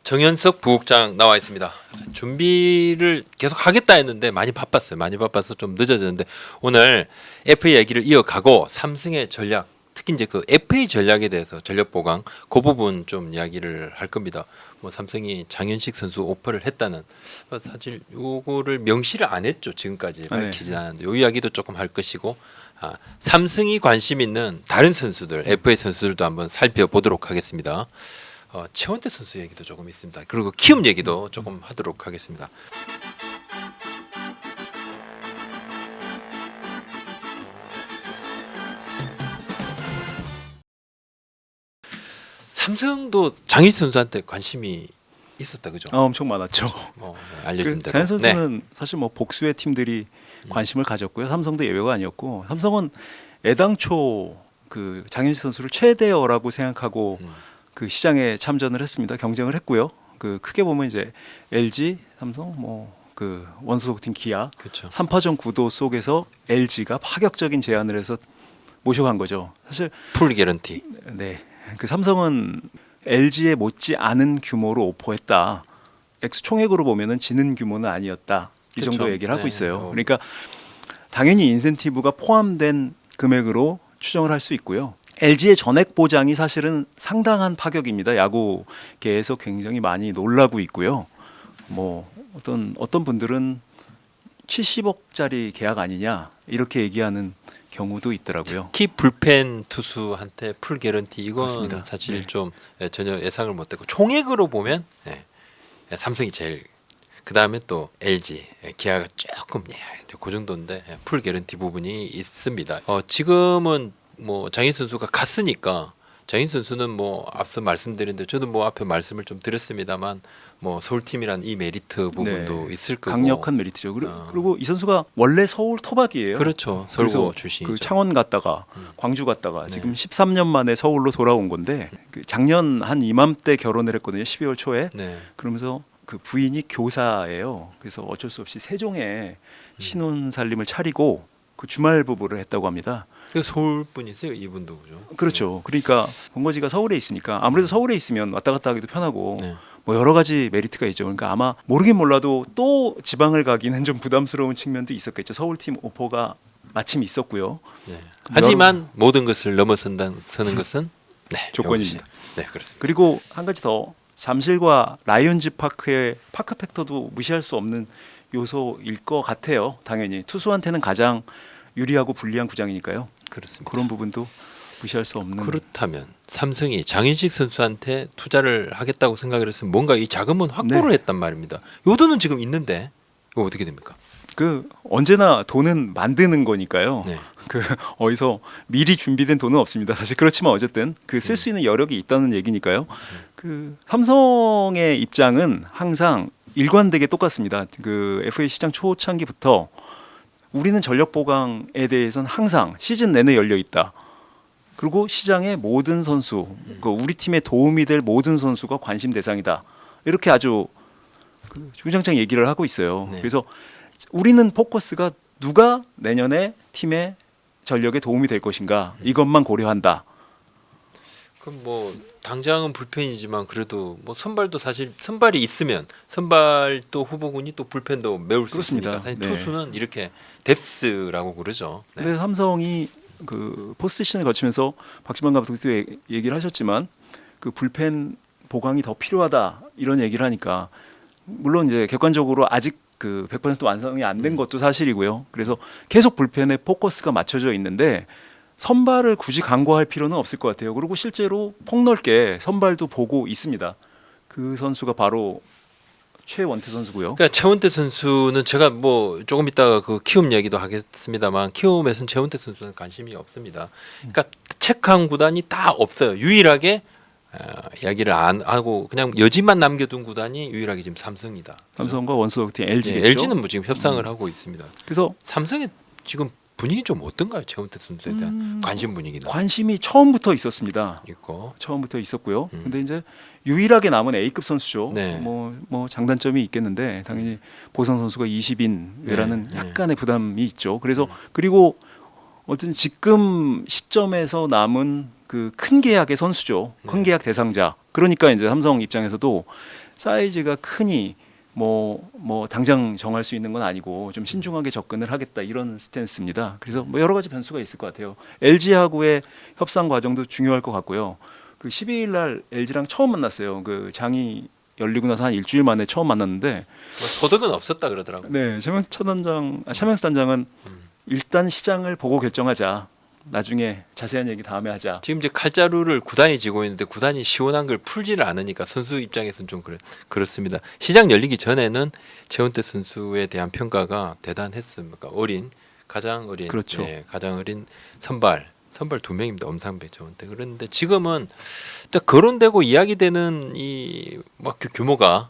정현석 부국장 나와 있습니다. 준비를 계속 하겠다 했는데 많이 바빴어요. 많이 바빠서 좀 늦어졌는데 오늘 FA 얘기를 이어가고 삼성의 전략, 특히 이제 그 FA 전략에 대해서 전력 보강 그 부분 좀 이야기를 할 겁니다. 뭐 삼성이 장현식 선수 오퍼를 했다는 사실 요거를 명시를 안 했죠. 지금까지 밝히지 않았는데 요 이야기도 조금 할 것이고 삼성이 관심 있는 다른 선수들, FA 선수들도 한번 살펴보도록 하겠습니다. 최원태 선수 얘기도 조금 있습니다. 그리고 키움 얘기도 조금 하도록 하겠습니다. 삼성도 장희수 선수한테 관심이 있었다, 그죠? 엄청 많았죠. 알려진 대로. 장현 선수는 사실 뭐 복수의 팀들이 관심을 가졌고요. 삼성도 예외가 아니었고, 삼성은 애당초 그 장현식 선수를 최대어라고 생각하고 그 시장에 참전을 했습니다. 경쟁을 했고요. 그 크게 보면 이제 LG, 삼성, 뭐 그 원소속팀 기아, 그렇죠. 3파전 구도 속에서 LG가 파격적인 제안을 해서 모셔간 거죠. 사실 풀 개런티. 네, 그 삼성은 LG에 못지 않은 규모로 오퍼했다. 액수 총액으로 보면은 지는 규모는 아니었다. 이 그렇죠. 정도 얘기를 하고 네. 있어요. 그러니까 당연히 인센티브가 포함된 금액으로 추정을 할 수 있고요. LG의 전액 보장이 사실은 상당한 파격입니다. 야구계에서 굉장히 많이 놀라고 있고요. 뭐 어떤 분들은 70억짜리 계약 아니냐 이렇게 얘기하는 경우도 있더라고요. 특히 불펜 투수한테 풀 개런티 이건 그렇습니다. 사실 네. 좀 전혀 예상을 못했고 총액으로 보면 삼성이 제일 그 다음에 또 LG 기아가 조금 그 정도인데 풀 개런티 부분이 있습니다. 지금은 뭐 장인 선수가 갔으니까 장인 선수는 뭐 앞서 말씀드렸는데 저도 뭐 앞에 말씀을 좀 드렸습니다만 뭐 서울팀이란 이 메리트 부분도 있을 거고 강력한 메리트죠. 그리고 이 선수가 원래 서울 토박이에요. 그렇죠. 서울 출신이죠. 그 창원 갔다가 광주 갔다가 지금 13년 만에 서울로 돌아온 건데 그 작년 한 이맘때 결혼을 했거든요. 12월 초에. 네. 그러면서 그 부인이 교사예요. 그래서 어쩔 수 없이 세종에 신혼 살림을 차리고 그 주말 부부를 했다고 합니다. 서울 분이세요, 이분도 그죠? 그렇죠. 그러니까 본거지가 서울에 있으니까 아무래도 서울에 있으면 왔다 갔다 하기도 편하고 네. 뭐 여러 가지 메리트가 있죠. 그러니까 아마 모르긴 몰라도 또 지방을 가기는 좀 부담스러운 측면도 있었겠죠. 서울팀 오퍼가 마침 있었고요. 네. 하지만 모든 것을 넘어서는 것은 조건입니다. 역시. 네, 그렇습니다. 그리고 한 가지 더 잠실과 라이온즈 파크의 파크 팩터도 무시할 수 없는 요소일 것 같아요. 당연히 투수한테는 가장 유리하고 불리한 구장이니까요. 그렇습니다. 그런 부분도 무시할 수 없는. 그렇다면 삼성이 장윤식 선수한테 투자를 하겠다고 생각을 했으면 뭔가 이 자금은 확보를 했단 말입니다. 요 돈은 지금 있는데 이거 어떻게 됩니까? 그 언제나 돈은 만드는 거니까요. 네. 그 어디서 미리 준비된 돈은 없습니다. 사실 그렇지만 어쨌든 그 쓸 수 있는 여력이 있다는 얘기니까요. 그 삼성의 입장은 항상 일관되게 똑같습니다. 그 FA 시장 초창기부터 우리는 전력 보강에 대해서는 항상 시즌 내내 열려 있다. 그리고 시장의 모든 선수, 그 우리 팀에 도움이 될 모든 선수가 관심 대상이다. 이렇게 아주 그 주장창 얘기를 하고 있어요. 네. 그래서 우리는 포커스가 누가 내년에 팀의 전력에 도움이 될 것인가 이것만 고려한다. 그럼 뭐 당장은 불펜이지만 그래도 뭐 선발도 사실 선발이 있으면 선발도 후보군이 또 불펜도 메울 수 그렇습니다. 있으니까 사실 네. 투수는 이렇게 뎁스라고 그러죠. 네. 근데 삼성이 그 포스트 시즌을 거치면서 박지만 감독도 얘기를 하셨지만 그 불펜 보강이 더 필요하다 이런 얘기를 하니까 물론 이제 객관적으로 아직 그 100% 완성이 안 된 것도 사실이고요. 그래서 계속 불펜에 포커스가 맞춰져 있는데 선발을 굳이 강구할 필요는 없을 것 같아요. 그리고 실제로 폭넓게 선발도 보고 있습니다. 그 선수가 바로 최원태 선수고요. 그러니까 최원태 선수는 제가 뭐 조금 이따가 그 키움 얘기도 하겠습니다만 키움에서는 최원태 선수는 관심이 없습니다. 그러니까 체크한 구단이 다 없어요. 유일하게 이야기를 안 하고 그냥 여지만 남겨둔 구단이 유일하게 지금 삼성이다. 삼성과 원소속팀 LG겠죠. LG는 뭐 지금 협상을 하고 있습니다. 그래서 삼성의 지금 분위기 좀 어떤가요? 최원태 선수에 대한 관심 분위기도 관심이 처음부터 있었습니다. 있고. 처음부터 있었고요. 근데 이제 유일하게 남은 A급 선수죠. 네. 뭐 장단점이 있겠는데 당연히 보성 선수가 20인이라는 네. 약간의 부담이 있죠. 그래서 그리고 어떤 지금 시점에서 남은 그 큰 계약의 선수죠. 큰 계약 대상자. 그러니까 이제 삼성 입장에서도 사이즈가 크니 뭐 당장 정할 수 있는 건 아니고 좀 신중하게 접근을 하겠다 이런 스탠스입니다. 그래서 뭐 여러 가지 변수가 있을 것 같아요. LG하고의 협상 과정도 중요할 것 같고요. 그 12일 날 LG랑 처음 만났어요. 그 장이 열리고 나서 한 일주일 만에 처음 만났는데 뭐 소득은 없었다 그러더라고요. 네, 차명수 단장은 일단 시장을 보고 결정하자. 나중에 자세한 얘기 다음에 하자. 지금 이제 칼자루를 구단이 쥐고 있는데 구단이 시원한 걸 풀지를 않으니까 선수 입장에서는 좀 그렇습니다. 시장 열리기 전에는 최원태 선수에 대한 평가가 대단했습니다. 가장 어린, 그렇죠. 가장 어린 선발 2명입니다. 엄상배, 최원태. 그런데 지금은 딱 거론되고 이야기되는 이 막 규모가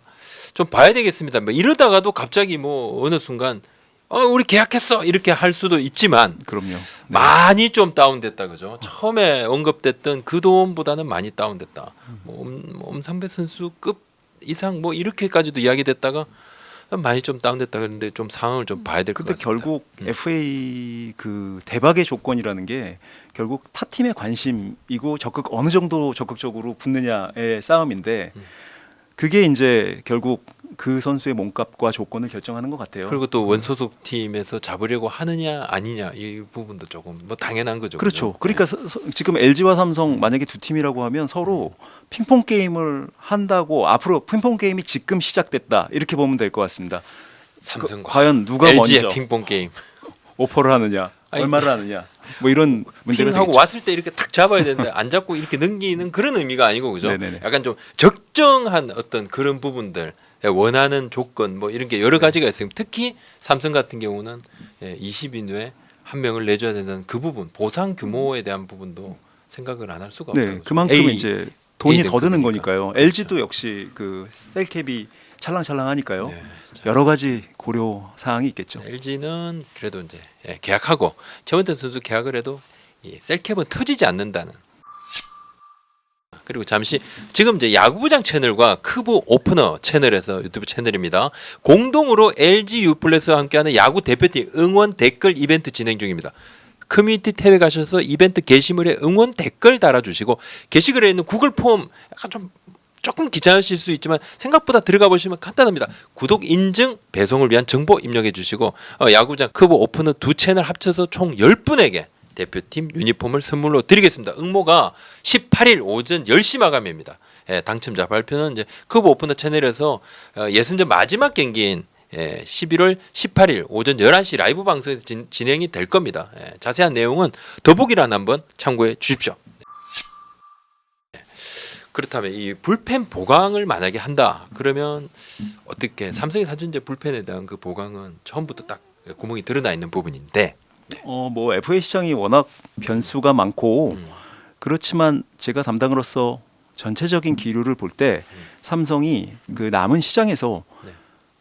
좀 봐야 되겠습니다. 뭐 이러다가도 갑자기 뭐 어느 순간 우리 계약했어 이렇게 할 수도 있지만 그럼요. 네. 많이 좀 다운됐다 그죠? 처음에 언급됐던 그 돈보다는 많이 다운됐다. 뭐 엄상배 선수급 이상 뭐 이렇게까지도 이야기됐다가 많이 좀 다운됐다 그런데 좀 상황을 좀 봐야 될 것 근데 같습니다. 결국 FA 그 대박의 조건이라는 게 결국 타 팀의 관심이고 어느 정도 적극적으로 붙느냐의 싸움인데 그게 이제 결국 그 선수의 몸값과 조건을 결정하는 것 같아요. 그리고 또 원소속 팀에서 잡으려고 하느냐 아니냐 이 부분도 조금 뭐 당연한 거죠. 그렇죠. 그죠? 그러니까 지금 LG와 삼성 만약에 두 팀이라고 하면 서로 핑퐁 게임을 한다고 앞으로 핑퐁 게임이 지금 시작됐다 이렇게 보면 될 것 같습니다. 삼성과 과연 누가 LG의 먼저 핑퐁 게임. 오퍼를 하느냐, 아니, 얼마를 하느냐, 뭐 이런 문제가 핑하고 되겠죠. 왔을 때 이렇게 탁 잡아야 되는데 안 잡고 이렇게 넘기는 그런 의미가 아니고 그죠? 네네네. 약간 좀 적정한 어떤 그런 부분들 원하는 조건 뭐 이런 게 여러 가지가 있어요. 특히 삼성 같은 경우는 20인 후에 한 명을 내줘야 된다는 그 부분 보상 규모에 대한 부분도 생각을 안 할 수가 없다고. 네, 그만큼 이제 돈이 더 드는 등급이니까. 거니까요. LG도 역시 그 셀캡이 찰랑찰랑하니까요. 네, 여러 가지 고려 사항이 있겠죠. LG는 그래도 이제 계약하고 최원태 선수 계약을 해도 이 셀캡은 터지지 않는다는. 그리고 잠시 지금 이제 야구부장 채널과 크보 오프너 채널에서 유튜브 채널입니다. 공동으로 LG 유플러스와 함께하는 야구 대표팀 응원 댓글 이벤트 진행 중입니다. 커뮤니티 탭에 가셔서 이벤트 게시물에 응원 댓글 달아주시고 게시글에 있는 구글 폼 약간 좀 조금 귀찮으실 수 있지만 생각보다 들어가 보시면 간단합니다. 구독 인증 배송을 위한 정보 입력해 주시고 야구장 크보 오프너 두 채널 합쳐서 총 10분에게 대표팀 유니폼을 선물로 드리겠습니다. 응모가 18일 오전 10시 마감입니다. 당첨자 발표는 이제 크보 오프너 채널에서 예선전 마지막 경기인 11월 18일 오전 11시 라이브 방송에서 진행이 될 겁니다. 자세한 내용은 더보기란 한번 참고해 주십시오. 그렇다면 이 불펜 보강을 만약에 한다 그러면 어떻게 삼성의 사전제 불펜에 대한 그 보강은 처음부터 딱 구멍이 드러나 있는 부분인데 뭐 FA 시장이 워낙 변수가 많고 그렇지만 제가 담당으로서 전체적인 기류를 볼 때 삼성이 그 남은 시장에서 네.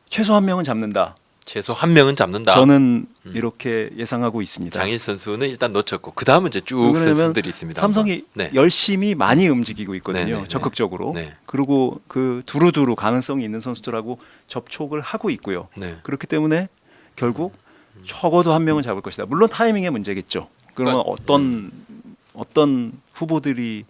최소 한 명은 잡는다. 최소 한 명은 잡는다. 저는 이렇게 예상하고 있습니다. 장일 선수는 일단 놓쳤고 그 다음은 이제 쭉 왜냐면 선수들이 있습니다. 삼성이 네. 열심히 많이 움직이고 있거든요. 네네네. 적극적으로. 네. 그리고 그 두루두루 가능성이 있는 선수들하고 접촉을 하고 있고요. 네. 그렇기 때문에 결국 적어도 한 명은 잡을 것이다. 물론 타이밍의 문제겠죠. 그러면 어떤 후보들이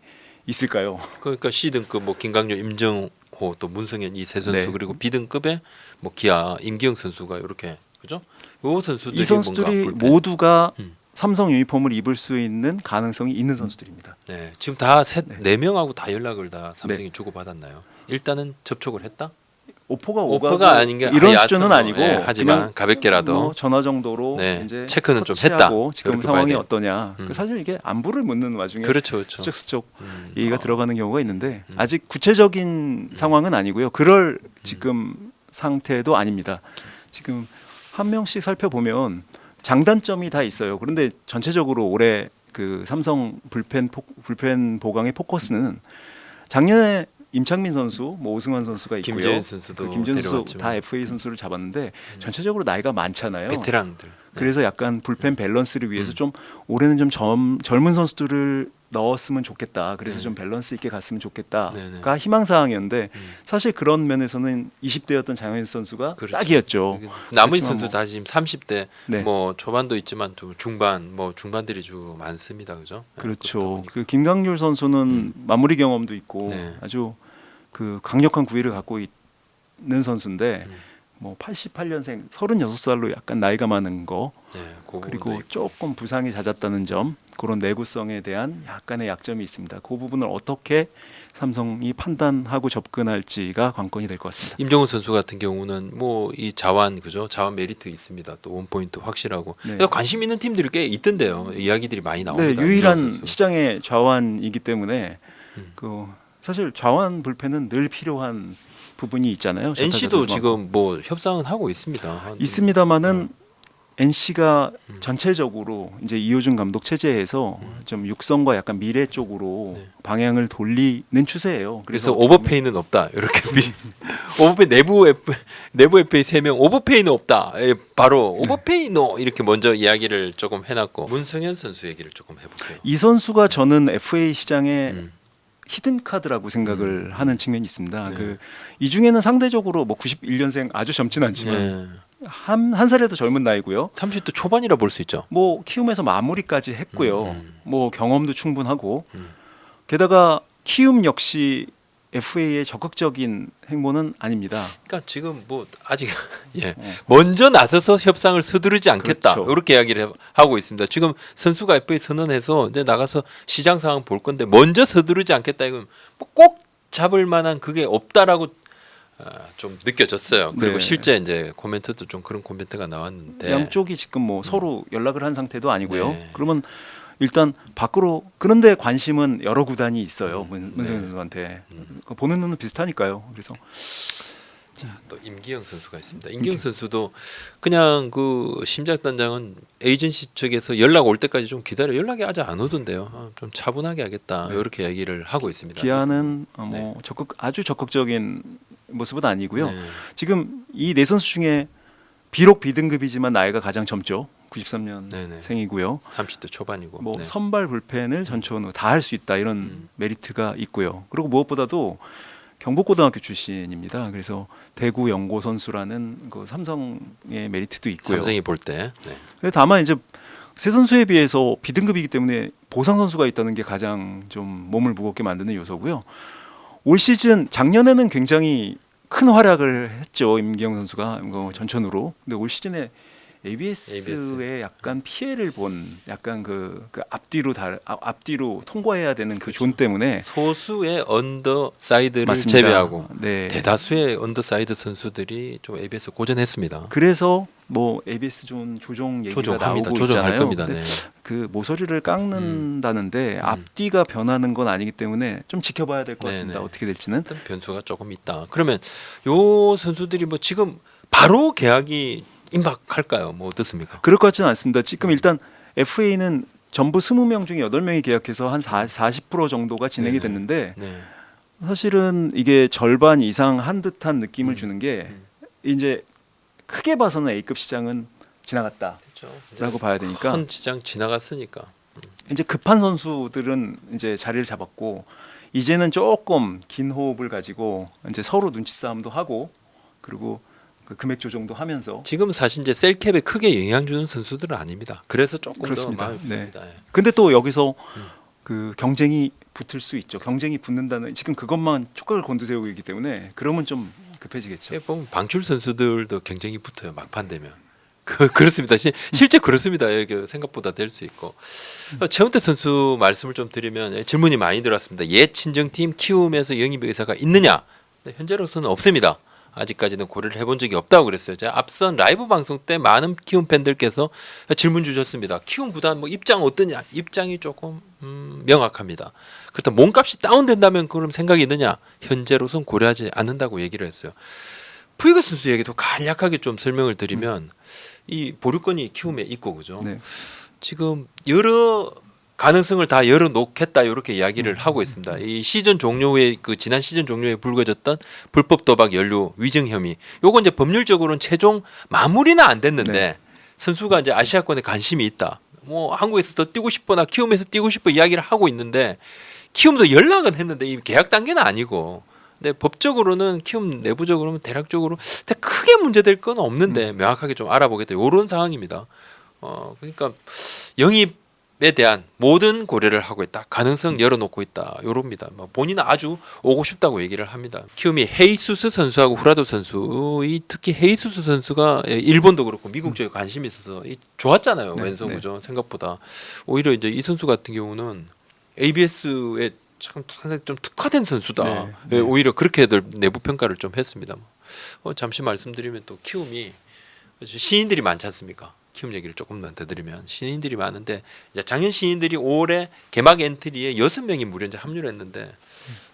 있을까요? 그러니까 C등급 뭐 김강렬, 임정호 또 문성현 이 세 선수 네. 그리고 B등급에 뭐 기아 임기영 선수가 이렇게 그죠? 요 선수들이 이 선수들이 뭔가 불펜. 모두가 음. 삼성 유니폼을 입을 수 있는 가능성이 있는 선수들입니다. 네, 지금 다 네 명하고 다 연락을 다 삼성이 주고 받았나요? 일단은 접촉을 했다? 오퍼가 오퍼가 아닌 게 이런 여하튼 수준은 뭐, 아니고 하지만 그냥 가볍게라도 뭐 전화 정도로 네, 이제 체크는 좀 터치하고 했다. 지금 그렇게 상황이 봐야 돼요. 어떠냐. 사실 이게 안부를 묻는 와중에 그렇죠, 그렇죠. 슬쩍슬쩍 얘기가 들어가는 경우가 있는데 음. 아직 구체적인 상황은 아니고요. 그럴 지금 상태도 아닙니다. 지금 한 명씩 살펴보면 장단점이 다 있어요. 그런데 전체적으로 올해 그 삼성 불펜 보강의 포커스는 작년에 임창민 선수, 뭐 오승환 선수가 있고요. 김재현 선수도 김재현 선수 데려왔지만. 다 FA 선수를 잡았는데 전체적으로 나이가 많잖아요. 베테랑들. 그래서 약간 불펜 밸런스를 위해서 좀 올해는 좀 젊은 선수들을 넣었으면 좋겠다. 그래서 네. 좀 밸런스 있게 갔으면 좋겠다가 네네. 희망 사항이었는데 사실 그런 면에서는 20대였던 장현 선수가 그렇죠. 딱이었죠. 나머지 그렇지만 선수 다 지금 30대 네. 뭐 초반도 있지만 또 중반 뭐 중반들이 주 많습니다, 그죠? 네, 그렇다 그렇죠. 보니까. 그 김강률 선수는 마무리 경험도 있고 네. 아주 그 강력한 구위를 갖고 있는 선수인데 뭐 88년생 36살로 약간 나이가 많은 거 네, 그 그리고 부분도 있고. 조금 부상이 잦았다는 점 그런 내구성에 대한 약간의 약점이 있습니다. 그 부분을 어떻게 삼성이 판단하고 접근할지가 관건이 될 것 같습니다. 임종훈 선수 같은 경우는 뭐 이 자완 그죠? 자완 메리트 있습니다. 또 원포인트 확실하고. 네. 그러니까 관심 있는 팀들이 꽤 있던데요. 이야기들이 많이 네, 나옵니다. 임종훈 유일한 선수. 시장의 좌완이기 때문에 음. 그 사실 좌완 불펜은 늘 필요한 부분이 있잖아요. NC도 저타자들도 많고. 지금 뭐 협상은 하고 있습니다. 있습니다만은 어. NC가 전체적으로 이제 이호준 감독 체제에서 좀 육성과 약간 미래 쪽으로 네. 방향을 돌리는 추세예요. 그래서 오버페이는 없다. 이렇게 오버페이 내부 FA 3명 오버페이는 없다. 예, 바로 오버페이 노 이렇게 먼저 이야기를 조금 해놨고 문성현 선수 얘기를 조금 해볼게요. 이 선수가 저는 FA 시장에 음. 히든 카드라고 생각을 하는 측면이 있습니다. 네. 이 중에는 상대적으로 뭐 91년생 아주 젊진 않지만 네. 한 살에도 젊은 나이고요. 30대 초반이라 볼 수 있죠. 뭐 키움에서 마무리까지 했고요. 음. 뭐 경험도 충분하고 음. 게다가 키움 역시 FA의 적극적인 행보는 아닙니다. 그러니까 지금 뭐 아직 예 어. 먼저 나서서 협상을 서두르지 않겠다 그렇죠. 이렇게 이야기를 하고 있습니다. 지금 선수가 FA 선언해서 이제 나가서 시장 상황 볼 건데 먼저 서두르지 않겠다 이건 뭐꼭 잡을 만한 그게 없다라고 좀 느껴졌어요. 그리고 네. 실제 이제 코멘트도 좀 그런 코멘트가 나왔는데 양쪽이 지금 뭐 서로 연락을 한 상태도 아니고요. 네. 그러면 일단 밖으로 그런데 관심은 여러 구단이 있어요. 문성현 네. 선수한테 보는 눈은 비슷하니까요. 그래서 또 임기영 선수가 있습니다. 임기영 선수도 그냥 그 심작 단장은 에이전시 측에서 연락 올 때까지 좀 기다려 연락이 아직 안 오던데요. 좀 차분하게 하겠다 이렇게 얘기를 하고 있습니다. 기아는 뭐 네. 아주 적극적인 모습은 아니고요. 네. 지금 이 네 선수 중에 비록 B등급이지만 나이가 가장 젊죠. 네네. 93년생이고요. 30대 초반이고. 뭐 네. 선발 불펜을 전천후 다 할 수 있다 이런 메리트가 있고요. 그리고 무엇보다도 경북고등학교 출신입니다. 그래서 대구 연고 선수라는 그 삼성의 메리트도 있고요. 삼성이 볼 때. 네. 근데 다만 이제 세 선수에 비해서 B등급이기 때문에 보상 선수가 있다는 게 가장 좀 몸을 무겁게 만드는 요소고요. 올 시즌 작년에는 굉장히 큰 활약을 했죠. 임기영 선수가 전천후로. 근데 올 시즌에 ABS에 약간 피해를 본 약간 그 앞뒤로 통과해야 되는 그 존 때문에 소수의 언더사이드를 맞습니다. 제외하고 네. 대다수의 언더사이드 선수들이 좀 ABS 고전했습니다. 그래서 뭐 ABS 존 조정 얘기가 조정합니다. 나오고 조정할 있잖아요. 겁니다. 근데 네. 그 모서리를 깎는다는데 앞뒤가 변하는 건 아니기 때문에 좀 지켜봐야 될 것 같습니다. 네네. 어떻게 될지는. 일단 변수가 조금 있다. 그러면 요 선수들이 뭐 지금 바로 계약이 임박할까요? 뭐 어떻습니까? 그럴 것 같지는 않습니다. 지금 일단 FA는 전부 20명 중에 8명이 계약해서 한 40% 정도가 진행이 네네. 됐는데 네. 사실은 이게 절반 이상 한 듯한 느낌을 주는 게 이제 크게 봐서는 A급 시장은 지나갔다라고 그렇죠. 봐야 되니까 큰 시장 지나갔으니까. 이제 급한 선수들은 이제 자리를 잡았고 이제는 조금 긴 호흡을 가지고 이제 서로 눈치 싸움도 하고 그리고 그 금액 조정도 하면서 지금 사실 이제 셀캡에 크게 영향 주는 선수들은 아닙니다. 그래서 조금 그렇습니다. 더 마음이 네. 듭니다. 예. 근데 또 여기서 그 경쟁이 붙을 수 있죠. 경쟁이 붙는다는 지금 그것만 촉각을 곤두세우고 있기 때문에 그러면 좀 급해지겠죠. 이게 보면 방출 선수들도 경쟁이 붙어요. 막판 되면. 그렇습니다. 실제 그렇습니다. 이게 생각보다 될 수 있고. 최원태 선수 말씀을 좀 드리면 질문이 많이 들어왔습니다. 옛 친정팀 키움에서 영입 의사가 있느냐? 네, 현재로서는 없습니다. 아직까지는 고려를 해본 적이 없다고 그랬어요. 제가 앞선 라이브 방송 때 많은 키움 팬들께서 질문 주셨습니다. 키움 구단 뭐 입장 어떠냐? 입장이 조금 명확합니다. 그렇다면 몸값이 다운된다면 그럼 생각이 있느냐? 현재로선 고려하지 않는다고 얘기를 했어요. 푸이그 선수 얘기도 간략하게 좀 설명을 드리면 이 보류권이 키움에 있고 그죠? 네. 지금 여러 가능성을 다 열어놓겠다 이렇게 이야기를 하고 있습니다. 이 시즌 종료에 그 지난 시즌 종료에 불거졌던 불법 도박 연루 위증 혐의. 요건 이제 법률적으로는 최종 마무리는 안 됐는데 네. 선수가 이제 아시아권에 관심이 있다. 뭐 한국에서 더 뛰고 싶거나 키움에서 뛰고 싶어 이야기를 하고 있는데 키움도 연락은 했는데 이 계약 단계는 아니고. 근데 법적으로는 키움 내부적으로는 대략적으로 크게 문제될 건 없는데 명확하게 좀 알아보겠다. 이런 상황입니다. 그러니까 영입 대한 모든 고려를 하고 있다. 가능성 열어놓고 있다. 요럽니다. 뭐 본인은 아주 오고 싶다고 얘기를 합니다. 키움이 헤이수스 선수하고 후라도 선수, 이 특히 헤이수스 선수가 일본도 그렇고 미국 쪽에 관심이 있어서 좋았잖아요. 네, 왼손 네. 구조 생각보다. 오히려 이제 이 선수 같은 경우는 ABS에 참 상당히 좀 특화된 선수다. 네, 네. 오히려 그렇게들 내부 평가를 좀 했습니다. 잠시 말씀드리면 또 키움이 신인들이 많지 않습니까? 키움 얘기를 조금만 더 드리면 신인들이 많은데 이제 작년 신인들이 올해 개막 엔트리에 6명이 무려 이제 합류를 했는데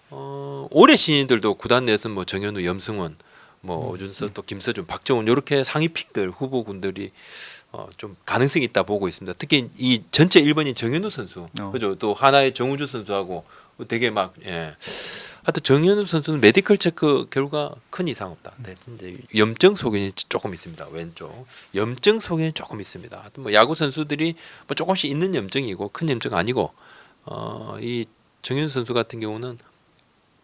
올해 신인들도 구단 내에서 뭐 정현우, 염승원, 뭐 오준서, 또 김서준, 박정훈 이렇게 상위 픽들 후보군들이 좀 가능성이 있다 보고 있습니다. 특히 이 전체 1번인 정현우 선수, 그죠? 또 하나의 정우주 선수하고 되게 막 하여튼 정현우 선수는 메디컬 체크 결과 큰 이상 없다. 네, 이제 염증 소견이 조금 있습니다. 왼쪽 염증 소견이 조금 있습니다. 하여튼 뭐 야구 선수들이 뭐 조금씩 있는 염증이고 큰 염증 아니고 이 정현우 선수 같은 경우는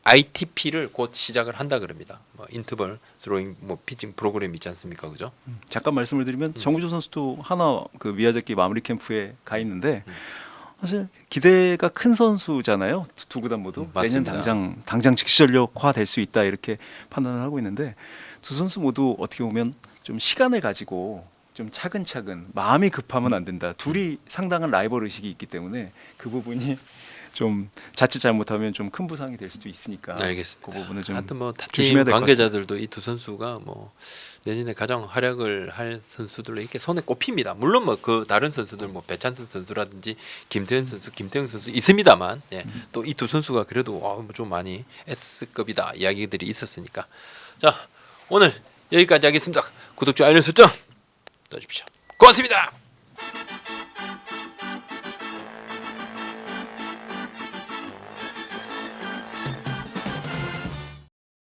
ITP를 곧 시작을 한다 그럽니다. 뭐 인터벌 스로잉 뭐 피칭 프로그램 있지 않습니까, 그죠? 잠깐 말씀을 드리면 정우주 선수도 하나 그 미야자키 마무리 캠프에 가 있는데 사실 기대가 큰 선수잖아요. 두 구단 모두 내년 맞습니다. 당장 즉시 전력화 될 수 있다 이렇게 판단을 하고 있는데 두 선수 모두 어떻게 보면 좀 시간을 가지고 좀 차근차근 마음이 급하면 안 된다. 둘이 상당한 라이벌 의식이 있기 때문에 그 부분이 좀 자칫 잘못하면 좀 큰 부상이 될 수도 있으니까 알겠습니다. 그 부분은 좀 하여튼 뭐 조심해야 타팀 될 것 관계자들도 이 두 선수가 뭐 내년에 가장 활약을 할 선수들로 이렇게 손에 꼽힙니다. 물론 뭐 그 다른 선수들 뭐 배찬선 선수라든지 김태현 선수, 김태형 선수 있습니다만 또 이 두 선수가 그래도 좀 많이 S급이다 이야기들이 있었으니까 자 오늘 여기까지 하겠습니다. 구독, 좋아요, 알림 설정 넣어주십시오. 고맙습니다.